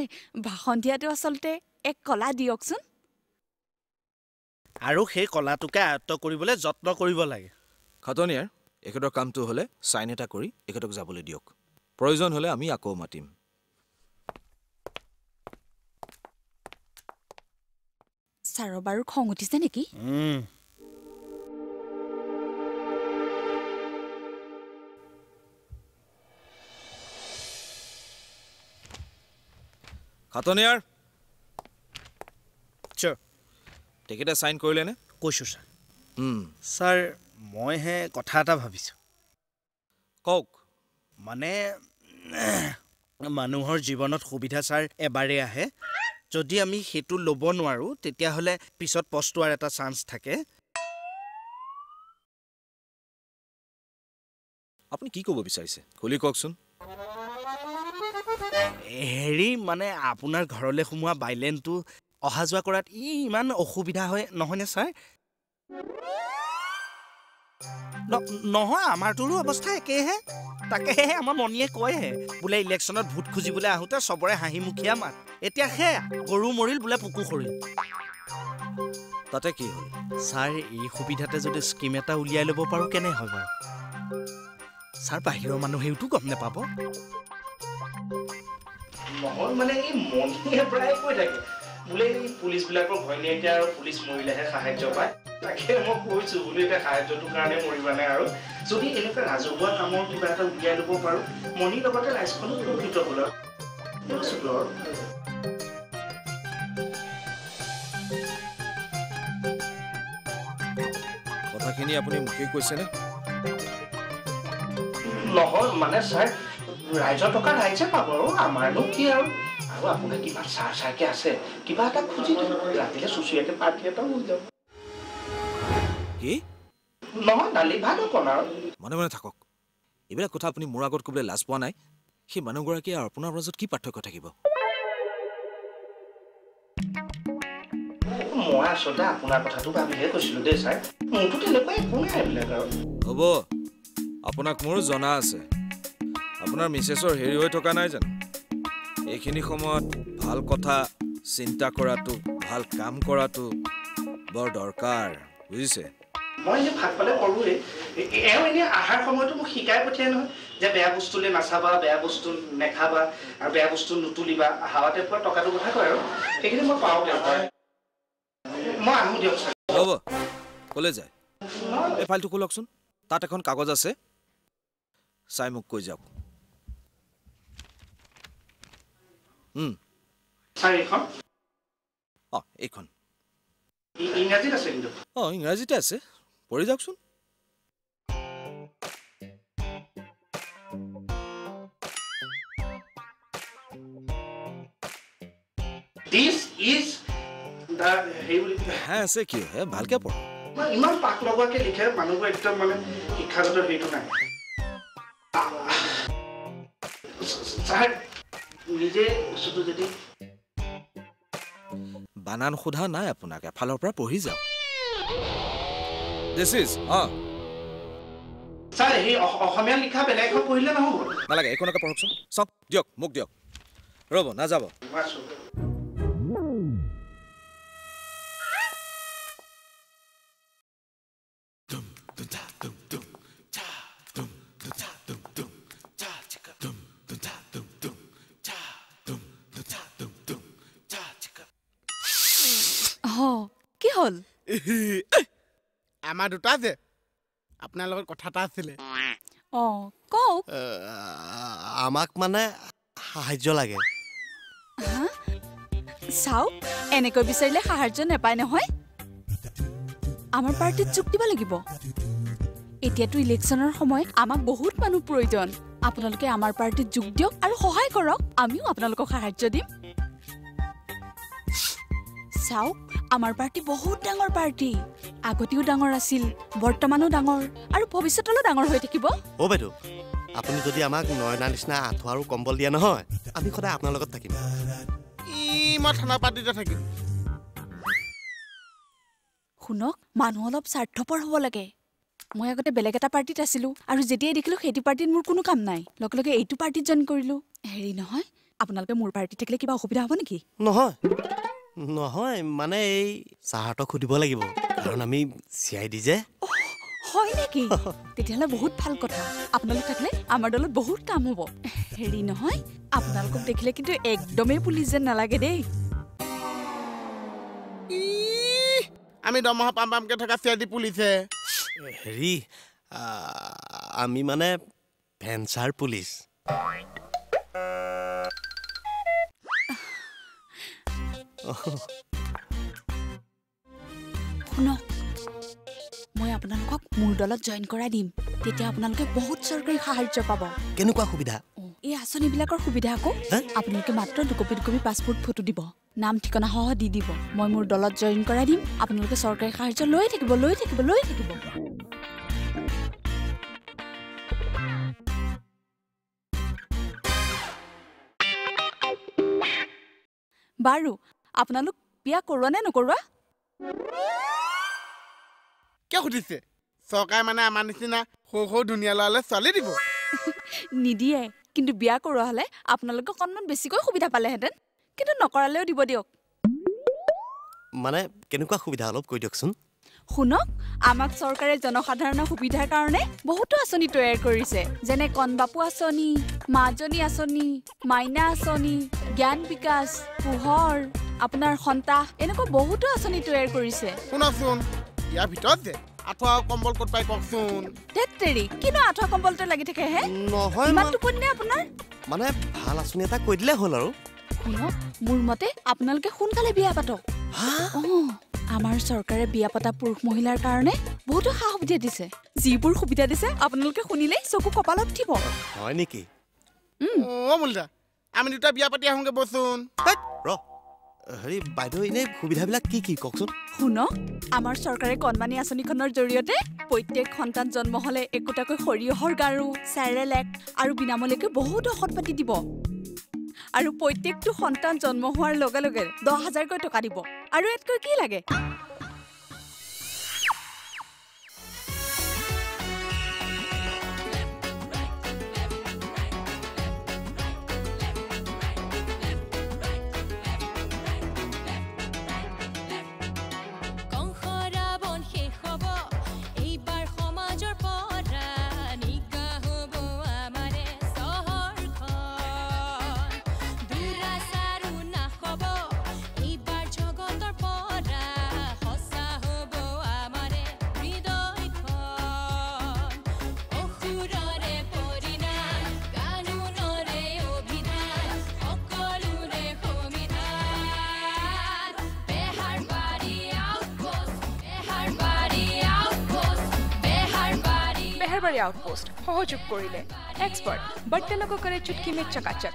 নহয় ভাষণ দিয়াটো আচলতে এক কলা দিয়কচোন আৰু সেই কলাটোকে আয়ত্ত কৰিবলৈ যত্ন কৰিব লাগে খাতনিয়াৰ এখেতৰ কামটো হ'লে সাইন এটা কৰি এখেতক যাবলৈ দিয়ক প্ৰয়োজন হ'লে আমি আকৌ মাতিম ছাৰৰ বাৰু খং উঠিছে নেকি খাতনিয়াৰ চিয়ৰ তেখেতে সাইন কৰিলে নে কৈছোঁ ছাৰ ছাৰ মইহে কথা এটা ভাবিছোঁ কওক মানে মানুহৰ জীৱনত সুবিধা ছাৰ এবাৰেই আহে যদি আমি সেইটো ল'ব নোৱাৰোঁ তেতিয়াহ'লে পিছত পস্তোৱাৰ এটা চান্স থাকে আপুনি কি ক'ব বিচাৰিছে খুলি কওকচোন হেৰি মানে আপোনাৰ ঘৰলৈ সোমোৱা বাইলেনটো অহা যোৱা কৰাত ইমান অসুবিধা হয় নহয়নে ছাৰ নহয় আমাৰটোৰো অৱস্থা একেহে তাকেহে আমাৰ মণিয়ে কয়হে বোলে ইলেকশ্যনত ভোট খুজিবলৈ আহোঁতে চবৰে হাঁহিমুখীয়া মাত এতিয়া সেয়া গৰু মৰিল বোলে পুকু সৰিল তাতে কি হ'ল ছাৰ এই সুবিধাতে যদি স্কিম এটা উলিয়াই ল'ব পাৰোঁ কেনে হয় বাৰু ছাৰ বাহিৰৰ মানুহেওতো গম নাপাব নহয় মানে এই মণিয়ে প্ৰায় কৈ থাকে বোলে এই পুলিচবিলাকৰ ঘৈণীয়েকে আৰু পুলিচ মৰিলেহে সাহায্য পায় তাকে মই কৈছোঁ বোলো এতিয়া সাহায্যটোৰ কাৰণে মৰিবা নাই আৰু যদি এনেকুৱা ৰাজহুৱা কামৰ কিবা এটা উলিয়াই ল'ব পাৰোঁ মণিৰ লগতে ৰাইজখনো উপকৃত হ'ল আৰু কথাখিনি আপুনি মোকেই কৈছেনে নহয় মানে ছাৰ ৰাইজৰ টকা ৰাইজে পাব আৰু আমাৰনো কি আৰু আপোনাৰ কিবা চাৰ চাৰকে আছে কিবা এটা খুজি ৰাতিলে চুচুৰীয়াকে পাৰ্টি এটা হৈ যাব কি নহয় দালি ভাত অকণ আৰু মনে মনে থাকক এইবিলাক কথা আপুনি মোৰ আগত ক'বলৈ লাজ পোৱা নাই সেই মানুহগৰাকী আৰু আপোনাৰ মাজত কি পাৰ্থক্য থাকিব মই আচলতে আপোনাৰ কথাটো ভাবিহে কৈছিলোঁ দেই ছাৰ মোৰতো তেনেকুৱা একো নাই এইবিলাক আৰু হ'ব আপোনাক মোৰ জনা আছে আপোনাৰ মিছেছৰ হেৰি হৈ থকা নাই জানো এইখিনি সময়ত ভাল কথা চিন্তা কৰাটো ভাল কাম কৰাটো বৰ দৰকাৰ বুজিছে মই এনেই ভাত পালে কৰোঁৱেই এওঁ এনেই আহাৰ সময়তো মোক শিকাই পঠিয়াই নহয় যে বেয়া বস্তুলৈ নাচাবা বেয়া বস্তু নেখাবা আৰু বেয়া বস্তু নুতুলিবা হাৱাতে পোৱা টকাটোৰ কথা কয় আৰু সেইখিনি মই পাওঁ মই আহোঁ দিয়ক ছাৰ হ'ব ক'লে যায় এই ফাইলটো খোলকচোন তাত এখন কাগজ আছে চাই মোক কৈ যাওক ছাৰ এইখন এইখন ইংৰাজীত আছে কিন্তু ইংৰাজীতে আছে পঢ়ি যাওকচোন This is the হ্যাঁ আছে কি হে ভালকে পঢ় ইমান পাক লগোৱাকে লিখে মানুহবোৰ একদম মানে শিক্ষাগত হেৰিটো নাই ছাৰ নিজে বস্তুটো যদি বানান সোধা নাই আপোনাক এফালৰ পৰা পঢ়ি যাওক দিছ ইজ ছাৰ এই অসমীয়া লিখা বেলেগ এখন পঢ়িলে নহ'ব নালাগে এইখনকে পঢ়কচোন চাওক দিয়ক মোক দিয়ক ৰ'ব নাযাব কি হ'ল আমাৰ দুটা যে আপোনাৰ লগত কথা এটা আছিলে কওক আমাক মানে সাহায্য লাগে চাওক এনেকৈ বিচাৰিলে সাহায্য নাপায় নহয় আমাৰ পাৰ্টিত যোগ দিব লাগিব এতিয়াতো ইলেকশ্যনৰ সময় আমাক বহুত মানুহ প্ৰয়োজন আপোনালোকে আমাৰ পাৰ্টিত যোগ দিয়ক আৰু সহায় কৰক আমিও আপোনালোকক সাহায্য দিম চাওক আমাৰ পাৰ্টি বহুত ডাঙৰ পাৰ্টি আগতেও ডাঙৰ আছিল বৰ্তমানো ডাঙৰ আৰু ভৱিষ্যতলৈ ডাঙৰ হৈ থাকিব বাইদেউ আপুনি যদি আমাক নয়না নিচিনা আঁঠুৱা আৰু কম্বল দিয়া নহয় আমি সদায় আপোনাৰ লগত থাকিম মই থানা পাৰ্টিতে থাকিম শুনক মানুহ অলপ স্বাৰ্থপৰ হ'ব লাগে মই আগতে বেলেগ এটা পাৰ্টিত আছিলোঁ আৰু যেতিয়াই দেখিলোঁ সেইটো পাৰ্টিত মোৰ কোনো কাম নাই লগে লগে এইটো পাৰ্টিত জইন কৰিলোঁ হেৰি নহয় আপোনালোকে মোৰ পাৰ্টি থাকিলে কিবা অসুবিধা হ'ব নেকি? নহয় নহয় মানে এই চাহাৰতক সুধিব লাগিব কাৰণ আমি CID যে হয় নেকি? তেতিয়াহ'লে বহুত ভাল কথা। আপোনালোক থাকিলে আমাৰ দলত বহুত কাম হ'ব। হেৰি নহয়, আপোনালোকক দেখিলে কিন্তু একদমেই পুলিচ যেন নালাগে দেই। আমি দৰমহা পামকে থকা CID পুলিচে। হেৰি আমি মানে ভেঞ্চাৰ পুলিচ। শুনক, মই আপোনালোকক মোৰ দলত জইন কৰাই দিম। তেতিয়া আপোনালোকে বহুত চৰকাৰী সাহায্য পাব। কেনেকুৱা সুবিধা? এই আঁচনিবিলাকৰ সুবিধা আকৌ আপোনালোকে মাত্ৰ 2 কপি পাছপোৰ্ট ফটো দিব, নাম ঠিকনা সহ দি দিব। মই মোৰ দলত জইন কৰাই দিম। আপোনালোকে চৰকাৰী সাহায্য লৈ থাকিব। বাৰু আপোনালোক বিয়া কৰোৱা নে নকৰোৱা? কিয় সুধিছে? চৰকাৰে মানে আমাৰ নিচিনা সৰু ধুনীয়া ল'ৰালে ছোৱালী দিব? নিদিয়ে, কিন্তু বিয়া কৰোৱা হ'লে আপোনালোকে অকণমান বেছিকৈ সুবিধা পালেহেঁতেন। কিন্তু নকৰালেও দিব দিয়ক। মানে কেনেকুৱা সুবিধা অলপ কৈ দিয়কচোন। শুনক, আমাক চৰকাৰে জনসাধাৰণৰ সুবিধাৰ কাৰণে বহুতো আঁচনি তৈয়াৰ কৰিছে, যেনে কণবাপু আঁচনি, মাজনী আঁচনি, মাইনা আঁচনি, জ্ঞান বিকাশ, পোহৰ, আপোনাৰ সন্তান, এনেকুৱা বহুতো আঁচনি তৈয়াৰ কৰিছে। শুনকচোন, ইয়াৰ ভিতৰত যে আঁঠুৱা কম্বল ক'ত পাই কওকচোন। তেৰি কিনো আঁঠুৱা কম্বলটো লাগি থাকে হে? নহয় ইমান টোপনি নে আপোনাৰ? মানে ভাল আঁচনি এটা কৈ দিলে হ'ল আৰু। শুনক, মোৰ মতে আপোনালোকে সোনকালে বিয়া পাতক। আমাৰ চৰকাৰে বিয়া পতা পুৰুষ মহিলাৰ কাৰণে বহুতো সা সুবিধা দিছে। যিবোৰ সুবিধা দিছে আপোনালোকে শুনিলেই চকু কপালত উঠিব। হয় নেকি? মুলিদা, আমি দুটা বিয়া পাতি আহোঁগে বচোন। হেৰি বাইদেউ, এনেই সুবিধাবিলাক কি কি কওকচোন। শুনক, আমাৰ চৰকাৰে কণমানি আঁচনিখনৰ জৰিয়তে প্ৰত্যেক সন্তান জন্ম হ'লে একোটাকৈ সৰিয়হৰ গাৰু, চেৰেলেক আৰু বিনামূলীয়াকৈ বহুত ঔষধ পাতি দিব। আৰু প্ৰত্যেকটো সন্তান জন্ম হোৱাৰ লগে লগে 10,000কৈ টকা দিব। আৰু ইয়াতকৈ কি লাগে? मेहरबारी आउटपोस्ट सहयोग करिले एक्सपर्ट बट्टे लोगों करे चुटकी में चकाचक।